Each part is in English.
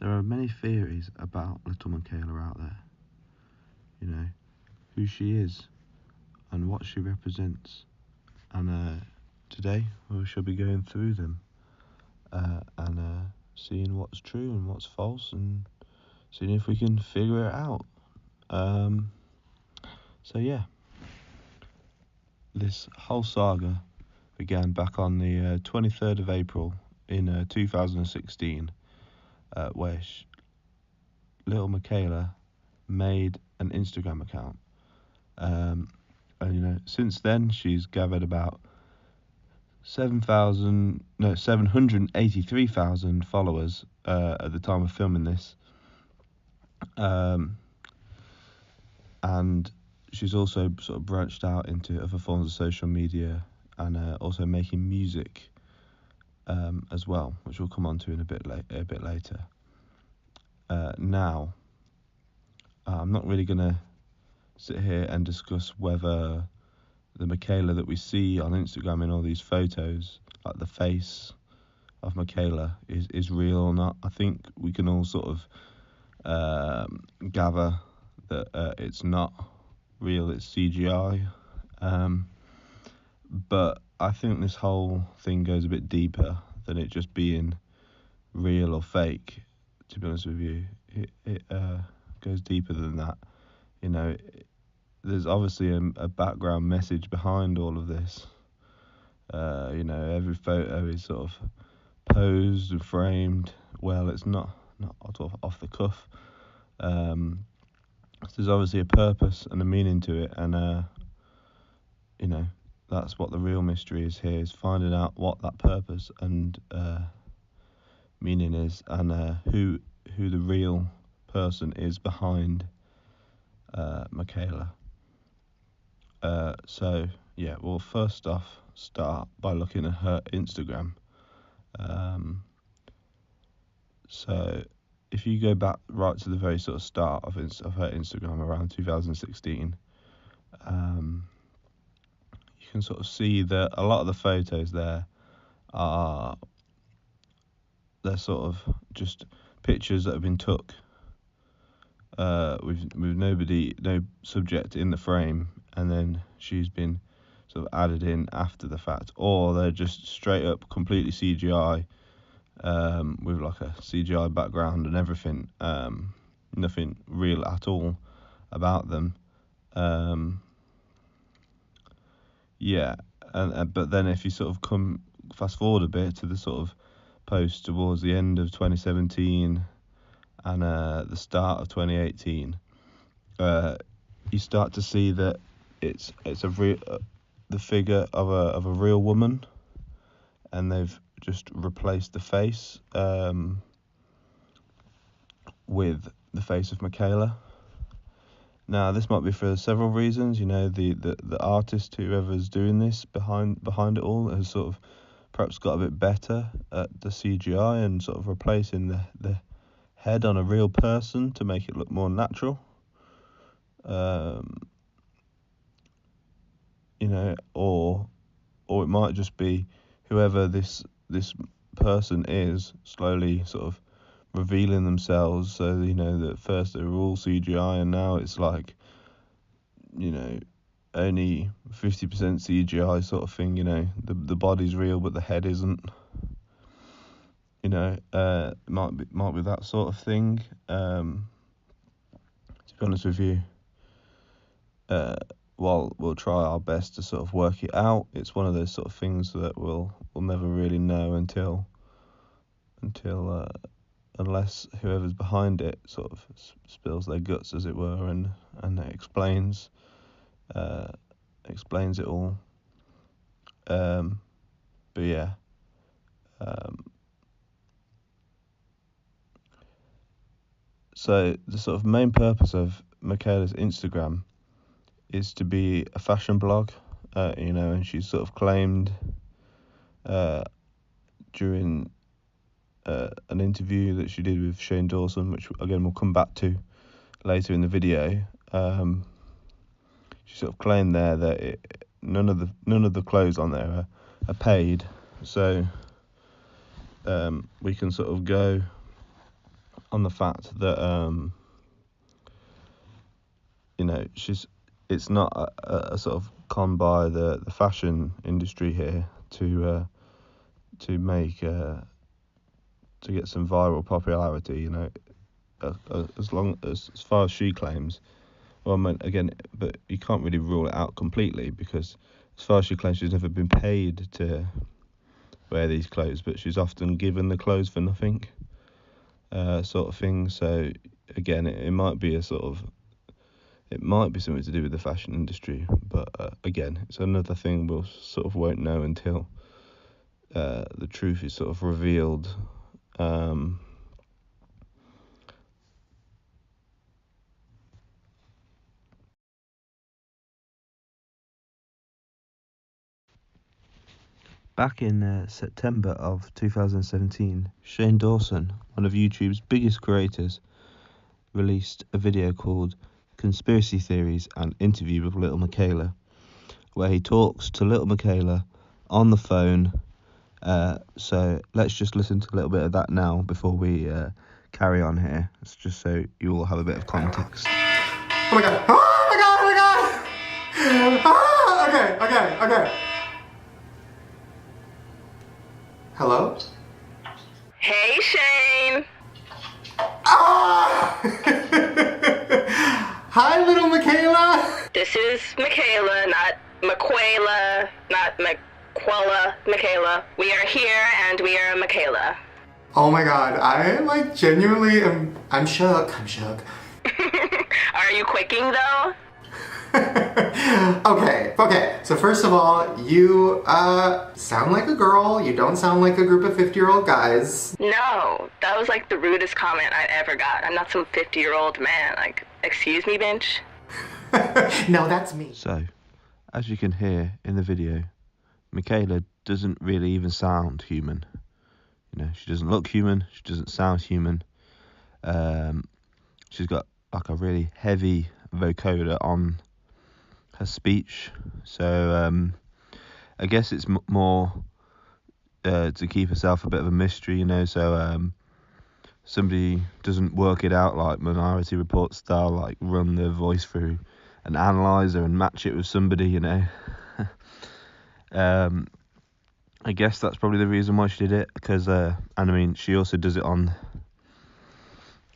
There are many theories about Little Miquela out there. You know, who she is and what she represents. And today we shall be going through them and seeing what's true and what's false and seeing if we can figure it out. So yeah, this whole saga began back on the 23rd of April in 2016, where Lil Miquela made an Instagram account. And since then she's gathered about 783,000 followers at the time of filming this. And she's also sort of branched out into other forms of social media and also making music as well, which we'll come on to in a bit later. Now, I'm not really going to sit here and discuss whether the Miquela that we see on Instagram in all these photos, like the face of Miquela, is real or not. I think we can all sort of gather that it's not real, it's CGI. But I think this whole thing goes a bit deeper than it just being real or fake, to be honest with you. It goes deeper than that. There's obviously a background message behind all of this. Every photo is sort of posed and framed well. It's not off the cuff. There's obviously a purpose and a meaning to it, and that's what the real mystery is here, is finding out what that purpose and meaning is, and who the real person is behind Miquela. So yeah, we'll first off start by looking at her Instagram. So if you go back right to the very sort of start of her Instagram around 2016, you can sort of see that a lot of the photos there they're sort of just pictures that have been took with no subject in the frame, and then she's been sort of added in after the fact, or they're just straight up completely CGI, with like a CGI background and everything, nothing real at all about them. But then if you sort of come fast forward a bit to the sort of post towards the end of 2017 and the start of 2018, you start to see that it's the figure of a real woman, and they've just replaced the face with the face of Miquela. Now, this might be for several reasons. The artist, whoever's doing this behind it all, has sort of perhaps got a bit better at the CGI and sort of replacing the head on a real person to make it look more natural. Or it might just be whoever this person is slowly sort of revealing themselves. So that at first they were all CGI, and now it's like only 50% CGI sort of thing. The body's real but the head isn't. It might be that sort of thing. To be honest with you, we'll try our best to sort of work it out. It's one of those sort of things that we'll never really know until unless whoever's behind it sort of spills their guts, as it were, and explains it all. But yeah. So the sort of main purpose of Miquela's Instagram is to be a fashion blog, and she's sort of claimed during an interview that she did with Shane Dawson, which again we'll come back to later in the video. She sort of claimed there that none of the clothes on there are paid, so we can sort of go on the fact that it's not a sort of con by the fashion industry here to make to get some viral popularity, as far as she claims. Well, I mean, again, but you can't really rule it out completely, because as far as she claims, she's never been paid to wear these clothes, but she's often given the clothes for nothing, sort of thing. So again, it might be it might be something to do with the fashion industry, but again, it's another thing we'll sort of won't know until the truth is sort of revealed. Back in September of 2017, Shane Dawson, one of YouTube's biggest creators, released a video called Conspiracy Theories, an interview with Lil Miquela, where he talks to Lil Miquela on the phone. So let's just listen to a little bit of that now before we carry on here. It's just so you all have a bit of context. Oh my god! Oh my god! Oh my god! Ah, okay. Hello? Hey, Shane. Ah! Hi, little Miquela. This is Miquela, not Miquela, not Miquela, Miquela. We are here and we are Miquela. Oh my god, I genuinely I'm shook. Are you quaking though? Okay, so first of all, you sound like a girl. You don't sound like a group of 50-year-old guys. No, that was like the rudest comment I'd ever got. I'm not some 50-year-old man. Like, excuse me, bench? No, that's me. So, as you can hear in the video, Miquela doesn't really even sound human. She doesn't look human. She doesn't sound human. She's got like a really heavy vocoder on her speech. So I guess it's more to keep herself a bit of a mystery, so somebody doesn't work it out like Minority Report style, like run the voice through an analyzer and match it with somebody, I guess that's probably the reason why she did it, because and I mean, she also does it on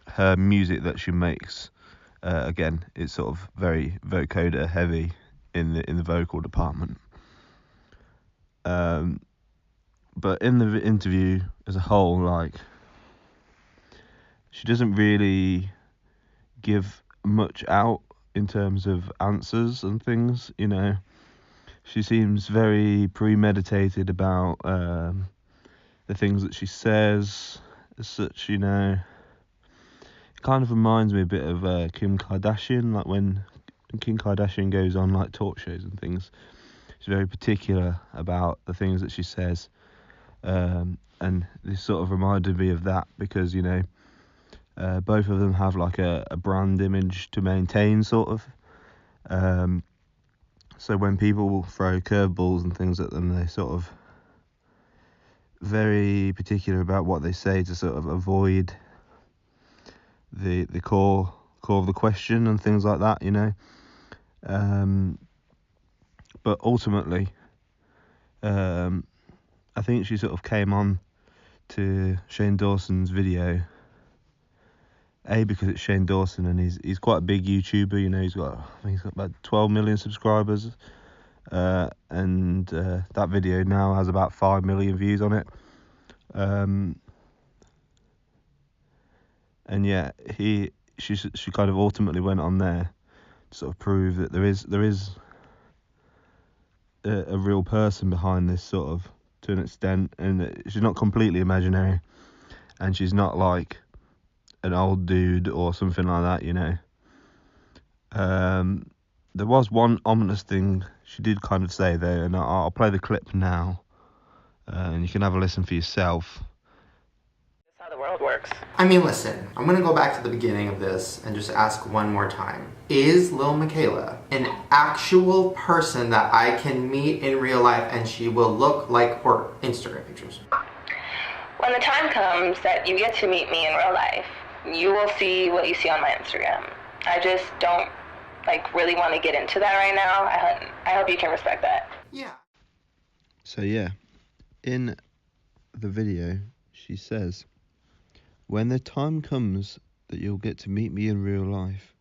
her music that she makes. Again, it's sort of very vocoder heavy in the vocal department. But in the interview as a whole, she doesn't really give much out in terms of answers and things. She seems very premeditated about the things that she says as such. It kind of reminds me a bit of Kim Kardashian, like when Kim Kardashian goes on like talk shows and things. She's very particular about the things that she says, and this sort of reminded me of that, because both of them have like a brand image to maintain, sort of. So when people throw curveballs and things at them, they're sort of very particular about what they say to sort of avoid the core of the question and things like that, But ultimately, I think she sort of came on to Shane Dawson's video, because it's Shane Dawson and he's quite a big YouTuber. He's got about 12 million subscribers, and that video now has about 5 million views on it. And yeah, she kind of ultimately went on there to sort of prove that there is a real person behind this, sort of, to an extent, and that she's not completely imaginary, and she's not like an old dude or something like that. There was one ominous thing she did kind of say there, and I'll play the clip now, and you can have a listen for yourself. That's how the world works. I mean, listen, I'm gonna go back to the beginning of this and just ask one more time. Is Lil Miquela an actual person that I can meet in real life and she will look like her Instagram pictures? When the time comes that you get to meet me in real life, you will see what you see on my Instagram. I just don't really want to get into that right now. I hope you can respect that. Yeah. So yeah, in the video, she says, "When the time comes that you'll get to meet me in real life,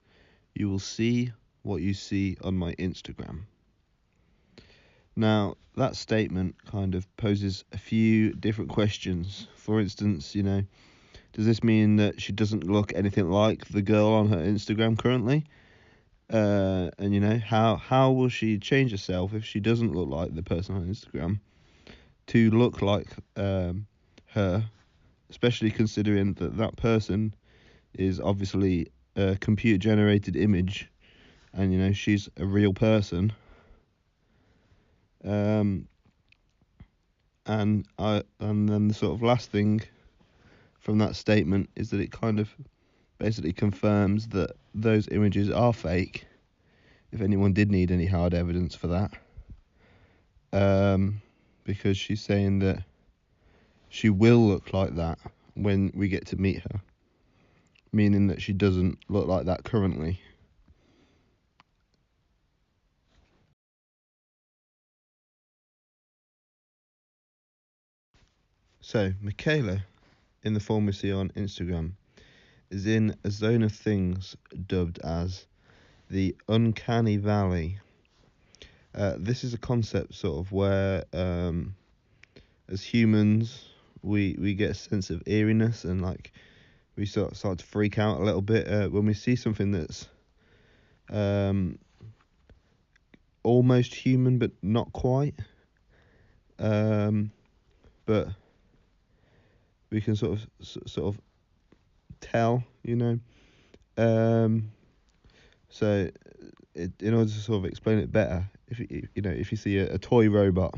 you will see what you see on my Instagram." Now, that statement kind of poses a few different questions. For instance, does this mean that she doesn't look anything like the girl on her Instagram currently? And how will she change herself if she doesn't look like the person on Instagram to look like her, especially considering that person is obviously a computer generated image, and she's a real person. And then the sort of last thing from that statement is that it kind of basically confirms that those images are fake, if anyone did need any hard evidence for that. Because she's saying that she will look like that when we get to meet her, meaning that she doesn't look like that currently. So, Miquela, in the form we see on Instagram, is in a zone of things dubbed as the uncanny valley. This is a concept sort of where, as humans, we get a sense of eeriness, and we start to freak out a little bit when we see something that's almost human but not quite. But we can sort of tell, So, in order to sort of explain it better, if you see a toy robot,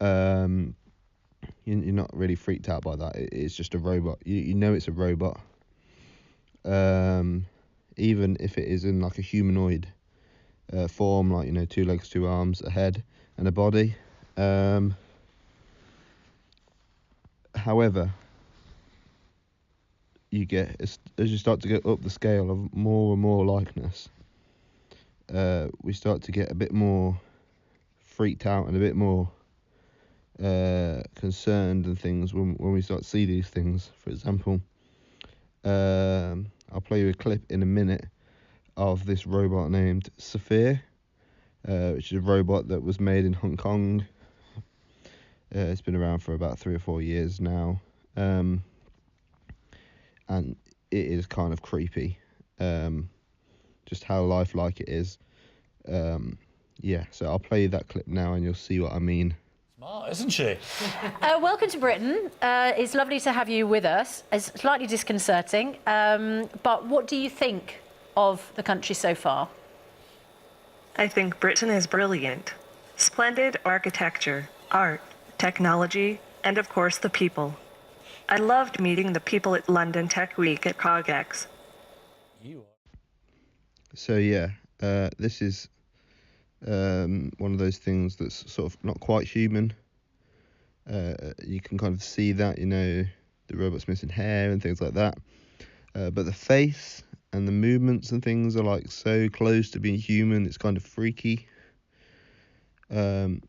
you're not really freaked out by that. It's just a robot. You know it's a robot. Even if it is in a humanoid form, 2 legs, 2 arms, a head, and a body. However, you get, as you start to go up the scale of more and more likeness, we start to get a bit more freaked out and a bit more concerned and things when we start to see these things. For example, I'll play you a clip in a minute of this robot named Saphir, which is a robot that was made in Hong Kong. It's been around for about 3 or 4 years now, and it is kind of creepy, just how lifelike it is. So I'll play you that clip now and you'll see what I mean. Smart, isn't she? Welcome to Britain. It's lovely to have you with us. It's slightly disconcerting, but what do you think of the country so far? I think Britain is brilliant. Splendid architecture, art, technology, and of course the people. I loved meeting the people at London Tech Week at CogX. So this is one of those things that's sort of not quite human. You can kind of see that, the robot's missing hair and things like that. But the face and the movements and things are so close to being human, it's kind of freaky. And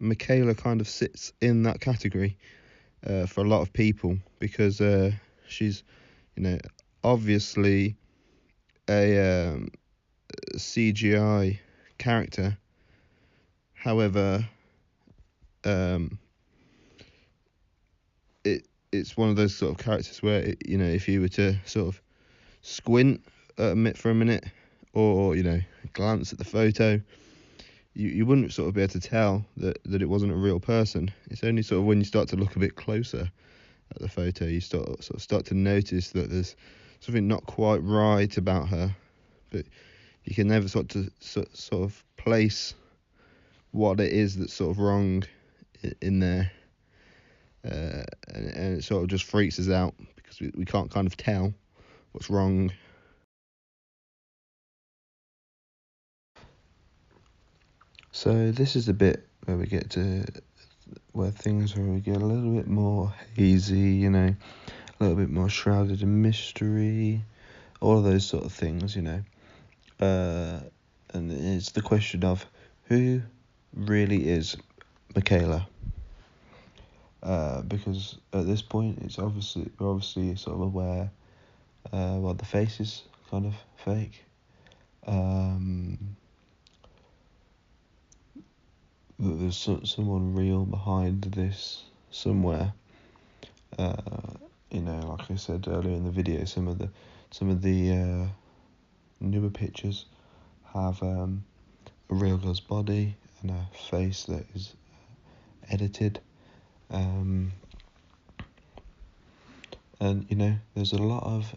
Miquela kind of sits in that category for a lot of people, because she's obviously a CGI character. However, it's one of those sort of characters where if you were to sort of squint for a minute, or glance at the photo, you wouldn't sort of be able to tell that it wasn't a real person. It's only sort of when you start to look a bit closer at the photo, you start to notice that there's something not quite right about her, but you can never sort of place what it is that's sort of wrong in there, and it sort of just freaks us out because we can't kind of tell what's wrong. So this is the bit where we get to where we get a little bit more hazy, a little bit more shrouded in mystery, all of those sort of things, you know. And it's the question of who really is Miquela. Because at this point, we're obviously sort of aware, the face is kind of fake. That there's someone real behind this somewhere. You know, like I said earlier in the video, some of the newer pictures have a real girl's body and a face that is edited. And you know, there's a lot of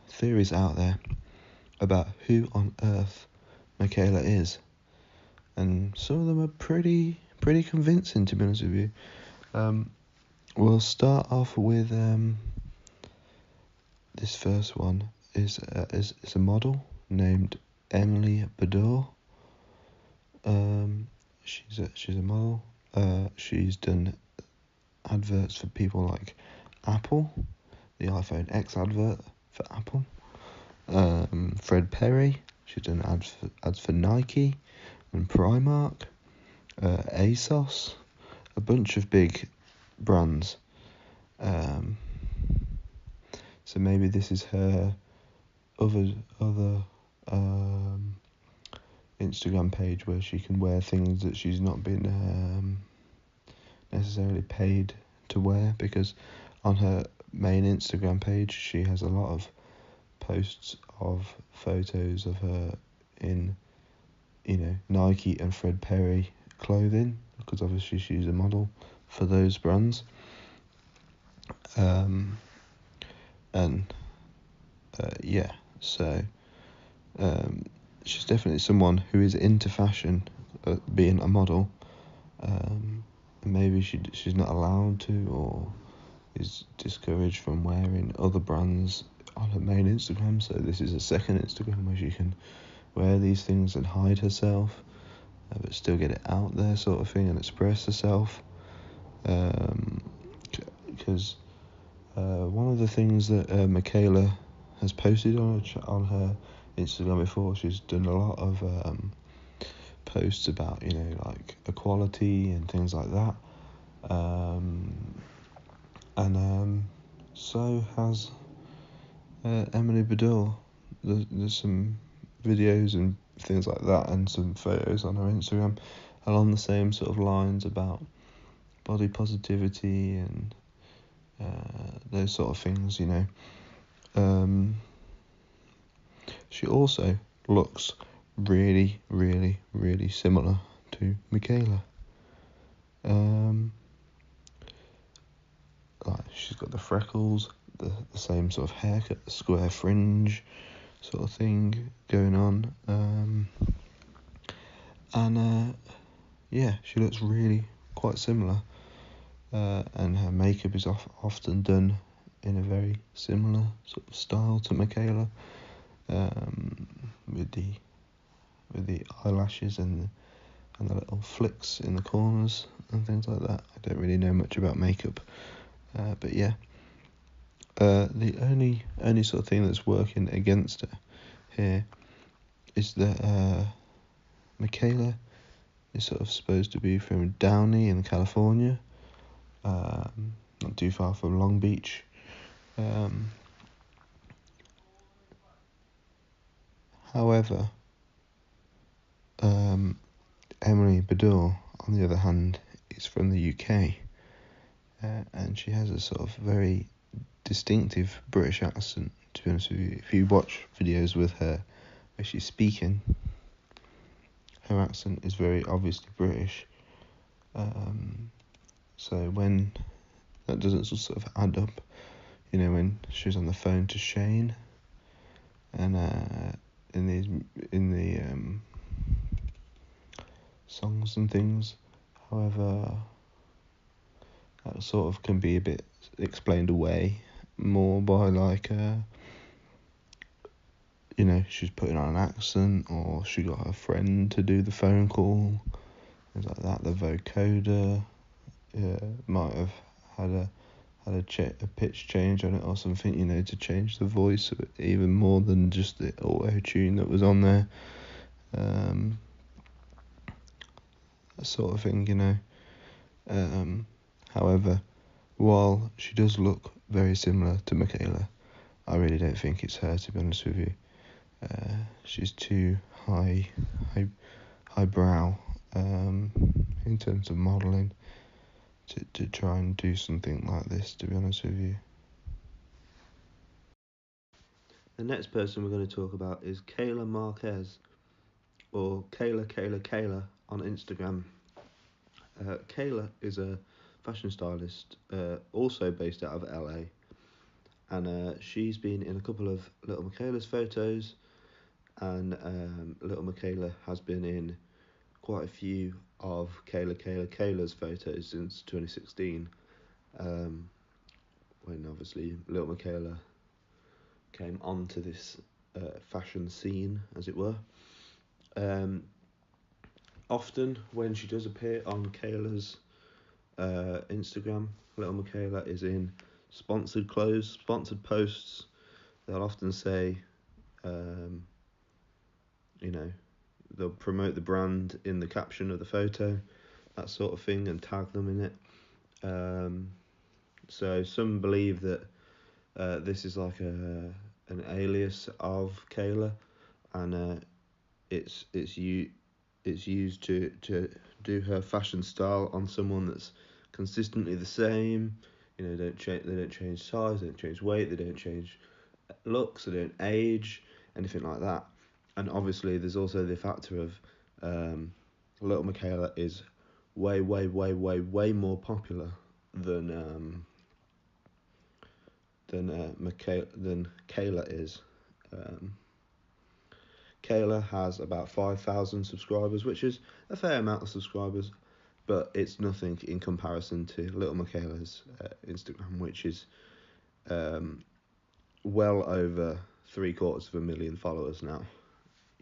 theories out there about who on earth Miquela is, and some of them are pretty convincing, to be honest with you. We'll start off with this first one is a model named Emily Bador. She's a model. She's done adverts for people like Apple, the iPhone X advert for Apple. Fred Perry. She's done ads for Nike and Primark, ASOS, a bunch of big brands. So maybe this is her other Instagram page where she can wear things that she's not been necessarily paid to wear, because on her main Instagram page she has a lot of posts of photos of her in, you know, Nike and Fred Perry clothing, because obviously she's a model for those brands. So she's definitely someone who is into fashion, being a model. Maybe she's not allowed to, or is discouraged from wearing other brands on her main Instagram, so this is a second Instagram where she can wear these things and hide herself, but still get it out there, sort of thing, and express herself. Because one of the things that Miquela has posted on her Instagram before, she's done a lot of posts about, you know, like equality and things like that. So has Emily Bador. There's some videos and things like that, and some photos on her Instagram along the same sort of lines about body positivity and those sort of things, you know. She also looks really similar to Miquela. Like, she's got the freckles, the same sort of haircut, the square fringe sort of thing going on. She looks really quite similar. And her makeup is often done in a very similar sort of style to Miquela, with the eyelashes and the little flicks in the corners and things like that. I don't really know much about makeup, but yeah. The only sort of thing that's working against her here is that Miquela is sort of supposed to be from Downey in California, not too far from Long Beach. However, Emily Bador, on the other hand, is from the UK, and she has a sort of very distinctive British accent, to be honest with you. If you watch videos with her where she's speaking, her accent is very obviously British. So when that doesn't sort of add up, you know, when she was on the phone to Shane, and in the songs and things, however, that sort of can be a bit explained away more by, like, you know, she's putting on an accent, or she got her friend to do the phone call, things like that. The vocoder might have had had a pitch change on it or something, you know, to change the voice even more than just the auto tune that was on there. That sort of thing, you know. However, while she does look very similar to Miquela, I really don't think it's her, to be honest with you. She's too highbrow in terms of modelling to try and do something like this, to be honest with you. The next person we're going to talk about is Kayla Marquez, or Kayla on Instagram. Kayla is a fashion stylist, also based out of LA, and she's been in a couple of Lil Miquela's photos, and Lil Miquela has been in quite a few of Kayla's photos since 2016, when obviously Lil Miquela came onto this fashion scene, as it were. Often when she does appear on Kayla's Instagram, Lil Miquela is in sponsored clothes, sponsored posts. They'll often say, you know, they'll promote the brand in the caption of the photo, that sort of thing, and tag them in it. So some believe that this is like an alias of Kayla, and it's used to do her fashion style on someone that's consistently the same. You know, they don't change size, they don't change weight, they don't change looks, they don't age, anything like that. And obviously there's also the factor of Lil Miquela is way more popular than Kayla is. Kayla has about 5,000 subscribers, which is a fair amount of subscribers, but it's nothing in comparison to Lil Miquela's Instagram, which is well over 750,000 followers now.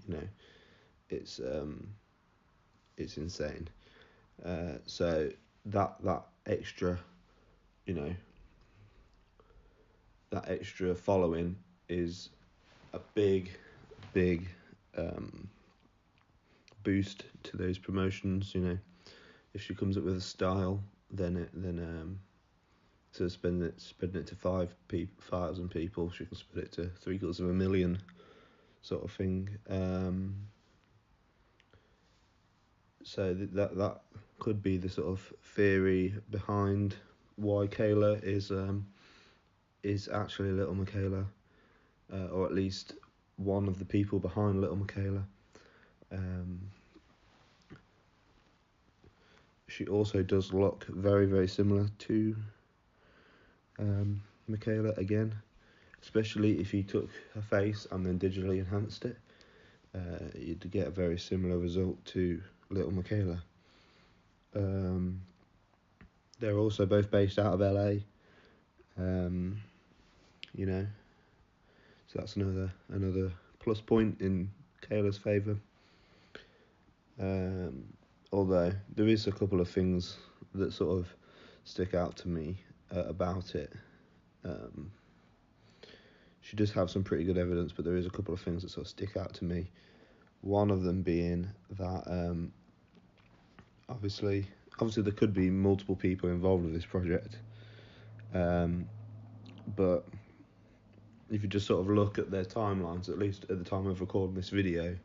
You know, it's insane. So that extra, you know, that extra following is a big boost to those promotions. You know, if she comes up with a style, then instead of spending it to 5,000 people, she can spread it to 750,000, sort of thing. So that could be the sort of theory behind why Kayla is actually Lil Miquela, or at least one of the people behind Lil Miquela. She also does look very similar to Miquela again, especially if you took her face and then digitally enhanced it. You'd get a very similar result to Lil Miquela. They're also both based out of LA. You know, so that's another plus point in Kayla's favour. Although there is a couple of things that sort of stick out to me about it. She does have some pretty good evidence, but there is a couple of things that sort of stick out to me. One of them being that obviously there could be multiple people involved with this project, but if you just sort of look at their timelines, at least at the time of recording this video,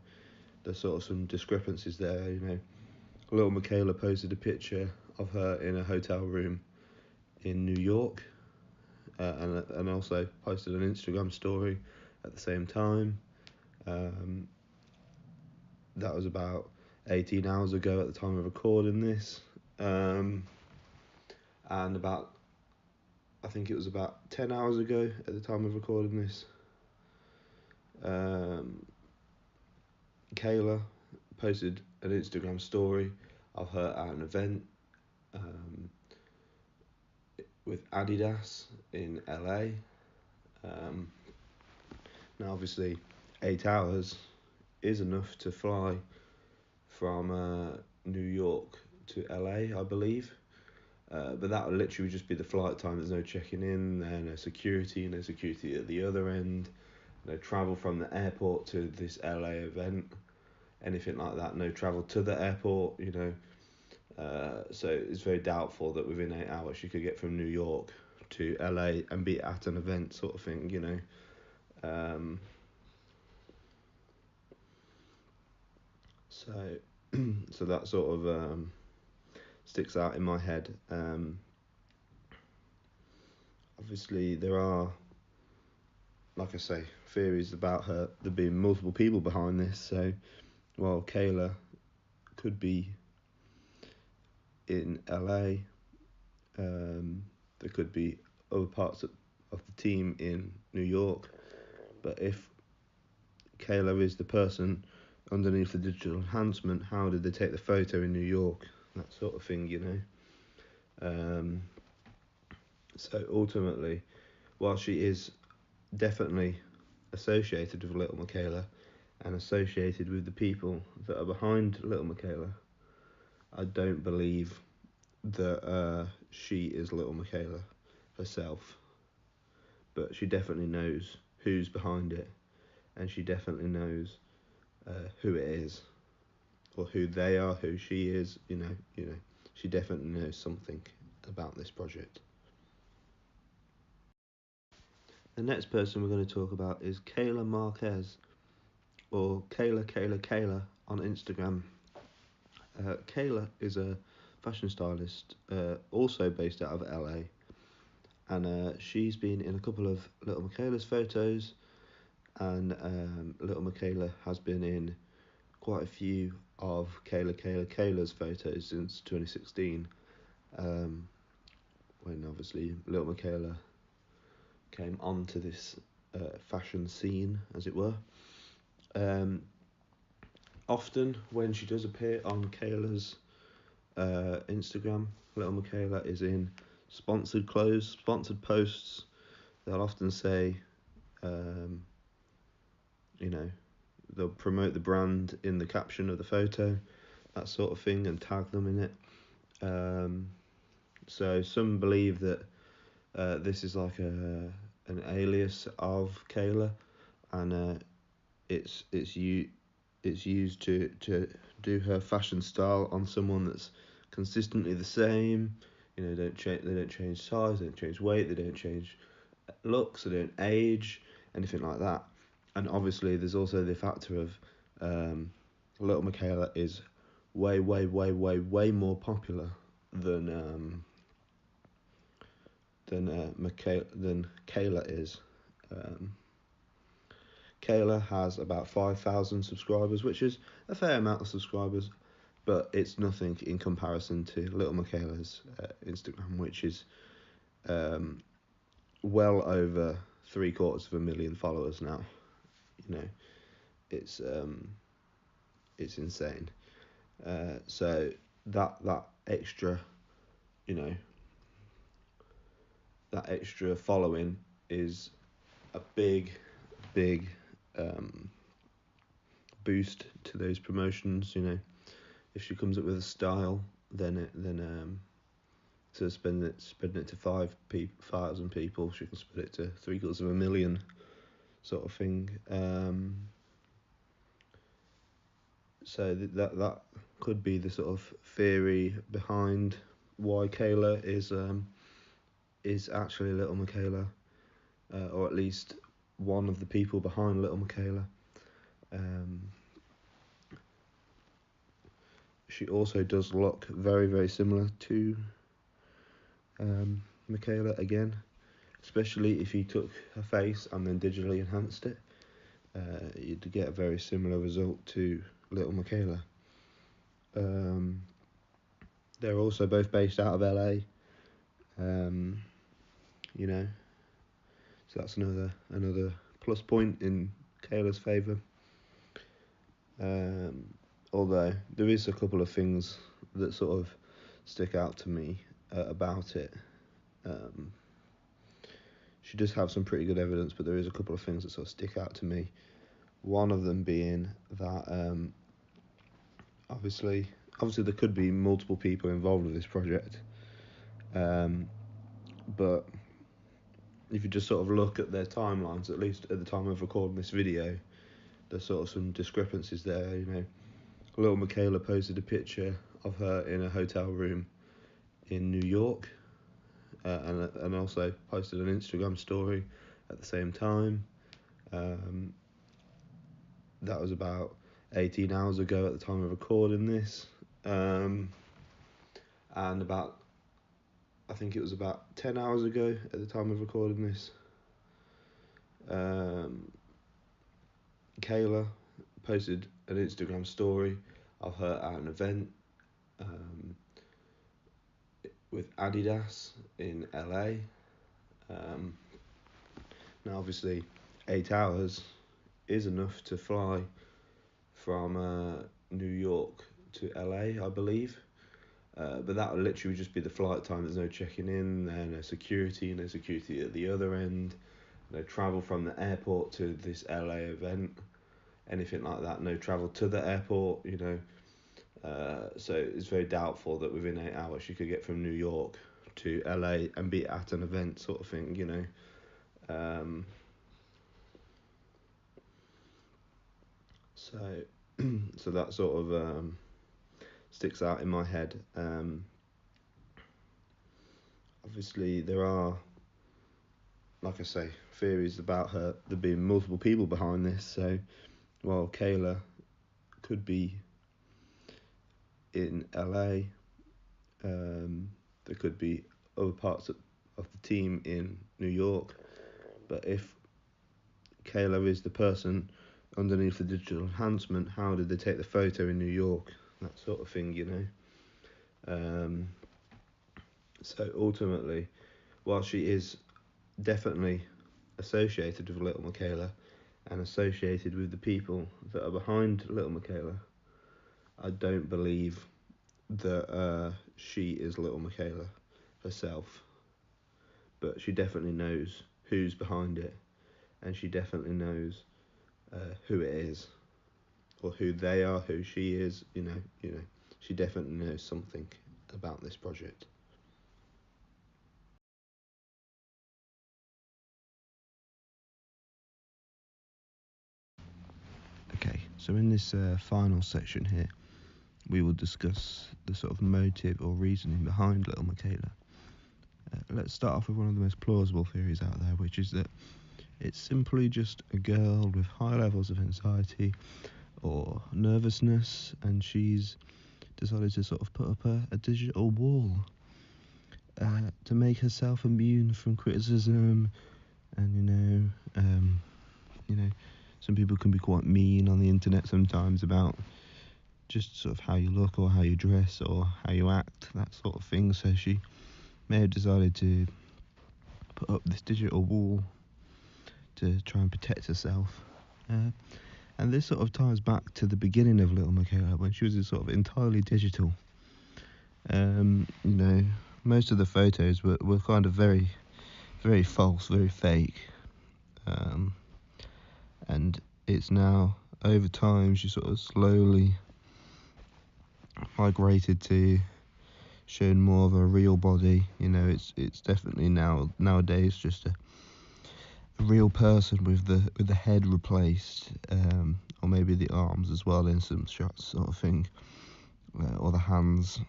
there's sort of some discrepancies there. You know, Lil Miquela posted a picture of her in a hotel room in New York, and also posted an Instagram story at the same time. That was about 18 hours ago at the time of recording this, and I think it was about 10 hours ago at the time of recording this, Kayla posted an Instagram story of her at an event with Adidas in LA. Now obviously 8 hours is enough to fly from New York to LA, I believe. But that will literally just be the flight time. There's no checking in, no security at the other end, no travel from the airport to this LA event, anything like that. No travel to the airport, you know. So it's very doubtful that within 8 hours she could get from New York to LA and be at an event, sort of thing, you know. So that sort of sticks out in my head. Obviously, there are, like I say, theories about there being multiple people behind this. So, while Kayla could be in LA, there could be other parts of the team in New York. But if Kayla is the person underneath the digital enhancement, how did they take the photo in New York? That sort of thing, you know. So ultimately, while she is definitely associated with Little Miquela and associated with the people that are behind Little Miquela, I don't believe that she is Little Miquela herself. But she definitely knows who's behind it, and she definitely knows who it is, or who they are, who she is. You know, she definitely knows something about this project. The next person we're going to talk about is Kayla Marquez, or Kayla on Instagram. Kayla is a fashion stylist, also based out of LA, and she's been in a couple of Little Miquela's photos, and Little Miquela has been in quite a few of Kayla's photos since 2016, when obviously Little Miquela came onto this fashion scene, as it were. Often when she does appear on Kayla's Instagram, Little Miquela is in sponsored clothes, sponsored posts. They'll often say, you know, they'll promote the brand in the caption of the photo, that sort of thing, and tag them in it. So some believe that this is like an alias of Kayla, and it's used to do her fashion style on someone that's consistently the same. You know, they don't change size, they don't change weight, they don't change looks, they don't age, anything like that. And obviously there's also the factor of Little Miquela is way more popular than Kayla is. Kayla has about 5,000 subscribers, which is a fair amount of subscribers, but it's nothing in comparison to Little Miquela's Instagram, which is well over 750,000 followers now. You know, it's insane. So that extra, you know, that extra following is a big boost to those promotions. You know, if she comes up with a style, then instead of spending it to 5,000 people, she can spread it to 750,000, sort of thing. So that could be the sort of theory behind why Kayla is actually Little Miquela, or at least one of the people behind Little Miquela. She also does look very similar to Miquela again, especially if you took her face and then digitally enhanced it. You'd get a very similar result to Little Miquela. They're also both based out of LA. You know, so that's another plus point in Kayla's favour. Although there is a couple of things that sort of stick out to me about it. She does have some pretty good evidence, but there is a couple of things that sort of stick out to me. One of them being that obviously there could be multiple people involved with this project, But if you just sort of look at their timelines, at least at the time of recording this video, there's sort of some discrepancies there. You know, Lil Miquela posted a picture of her in a hotel room in New York, and also posted an Instagram story at the same time. That was about 18 hours ago at the time of recording this, and I think it was about 10 hours ago at the time of recording this, Kayla posted an Instagram story of her at an event with Adidas in LA. Now obviously 8 hours is enough to fly from New York to LA, I believe. But that would literally just be the flight time. There's no checking in, no security at the other end, no travel from the airport to this LA event, anything like that, no travel to the airport, you know. So it's very doubtful that within 8 hours she could get from New York to LA and be at an event, sort of thing, you know. So that sort of sticks out in my head. Obviously there are, like I say, theories about there being multiple people behind this. So while Kayla could be in LA, there could be other parts of the team in New York. But if Kayla is the person underneath the digital enhancement, how did they take the photo in New York? That sort of thing, you know. So ultimately, while she is definitely associated with Lil Miquela and associated with the people that are behind Lil Miquela, I don't believe that she is Lil Miquela herself. But she definitely knows who's behind it, and she definitely knows who it is, or who they are, who she is. You know, she definitely knows something about this project. Okay, so in this final section here, we will discuss the sort of motive or reasoning behind Lil Miquela. Let's start off with one of the most plausible theories out there, which is that it's simply just a girl with high levels of anxiety or nervousness, and she's decided to sort of put up a digital wall to make herself immune from criticism. And you know, some people can be quite mean on the internet sometimes about just sort of how you look or how you dress or how you act, that sort of thing. So she may have decided to put up this digital wall to try and protect herself. And this sort of ties back to the beginning of Lil Miquela, when she was sort of entirely digital. You know, most of the photos were kind of very, very false, very fake. And it's now, over time, she sort of slowly migrated to showing more of a real body. You know, it's definitely nowadays just a real person with the head replaced, or maybe the arms as well in some shots, sort of thing, or the hands,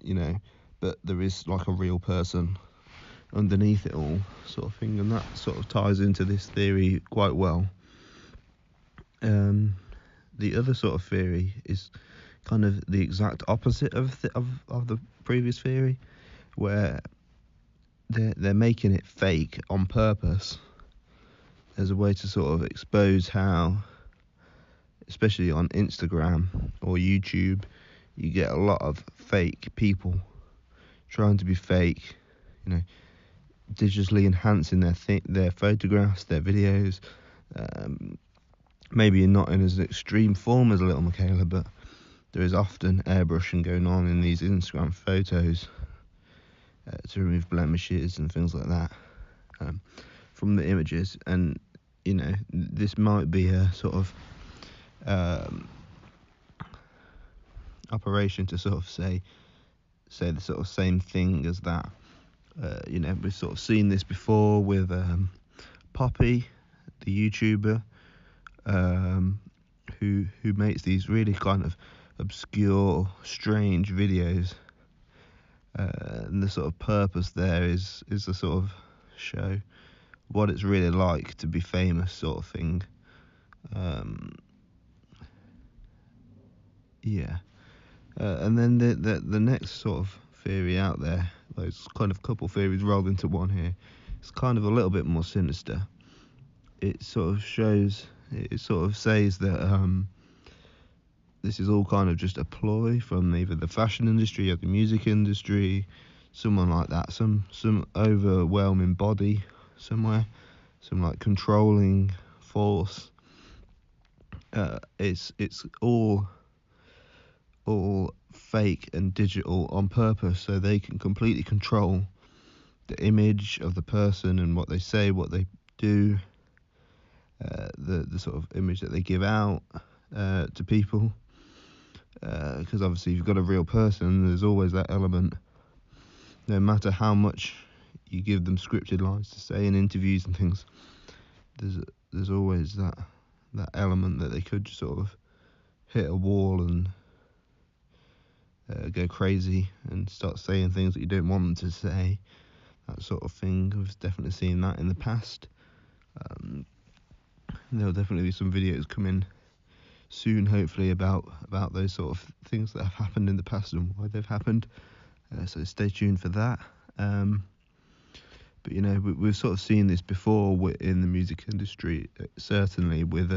you know, but there is like a real person underneath it all, sort of thing, and that sort of ties into this theory quite well. The other sort of theory is kind of the exact opposite of the previous theory, where they're making it fake on purpose as a way to sort of expose how, especially on Instagram or YouTube, you get a lot of fake people trying to be fake, you know, digitally enhancing their photographs, their videos, maybe not in as extreme form as Lil Miquela, but there is often airbrushing going on in these Instagram photos to remove blemishes and things like that from the images. And you know, this might be a sort of operation to sort of say say the sort of same thing as that. You know, we've sort of seen this before with Poppy, the YouTuber, who makes these really kind of obscure, strange videos. And the sort of purpose there is to sort of show what it's really like to be famous, sort of thing. Yeah. And then the next sort of theory out there, those kind of couple theories rolled into one here, it's kind of a little bit more sinister. It sort of says that this is all kind of just a ploy from either the fashion industry or the music industry, someone like that, some overwhelming body somewhere, some like controlling force. It's all fake and digital on purpose, so they can completely control the image of the person and what they say, what they do, the sort of image that they give out to people. Because obviously, if you've got a real person, there's always that element. No matter how much you give them scripted lines to say in interviews and things, there's always that element that they could just sort of hit a wall and go crazy and start saying things that you don't want them to say. That sort of thing. I've definitely seen that in the past. There'll definitely be some videos coming soon, hopefully, about those sort of things that have happened in the past and why they've happened. So stay tuned for that. But you know, we've sort of seen this before in the music industry, certainly with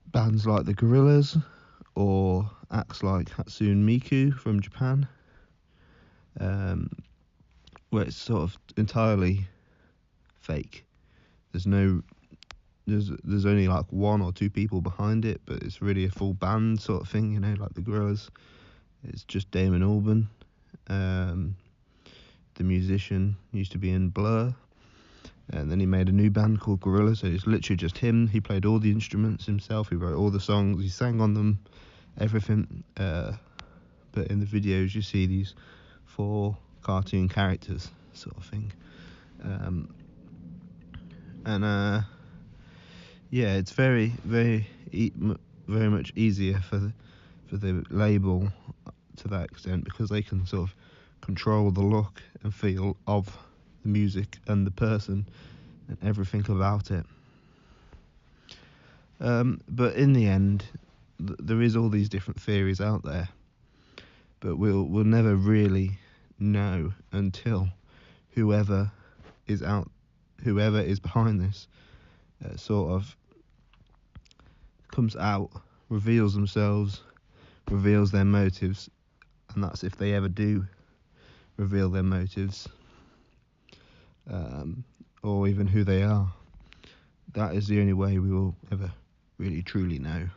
bands like the Gorillaz or acts like Hatsune Miku from Japan, where it's sort of entirely fake. There's only like one or two people behind it, but it's really a full band sort of thing, you know, like the Gorillaz. It's just Damon Albarn, the musician, used to be in Blur, and then he made a new band called Gorillaz, so it's literally just him. He played all the instruments himself, he wrote all the songs, he sang on them, everything. But in the videos you see these 4 cartoon characters sort of thing. Yeah, it's very much easier for the label to that extent, because they can sort of control the look and feel of the music and the person and everything about it. But in the end, there is all these different theories out there, but we'll never really know until whoever is behind this sort of comes out, reveals themselves, reveals their motives, and that's if they ever do reveal their motives, or even who they are. That is the only way we will ever really truly know.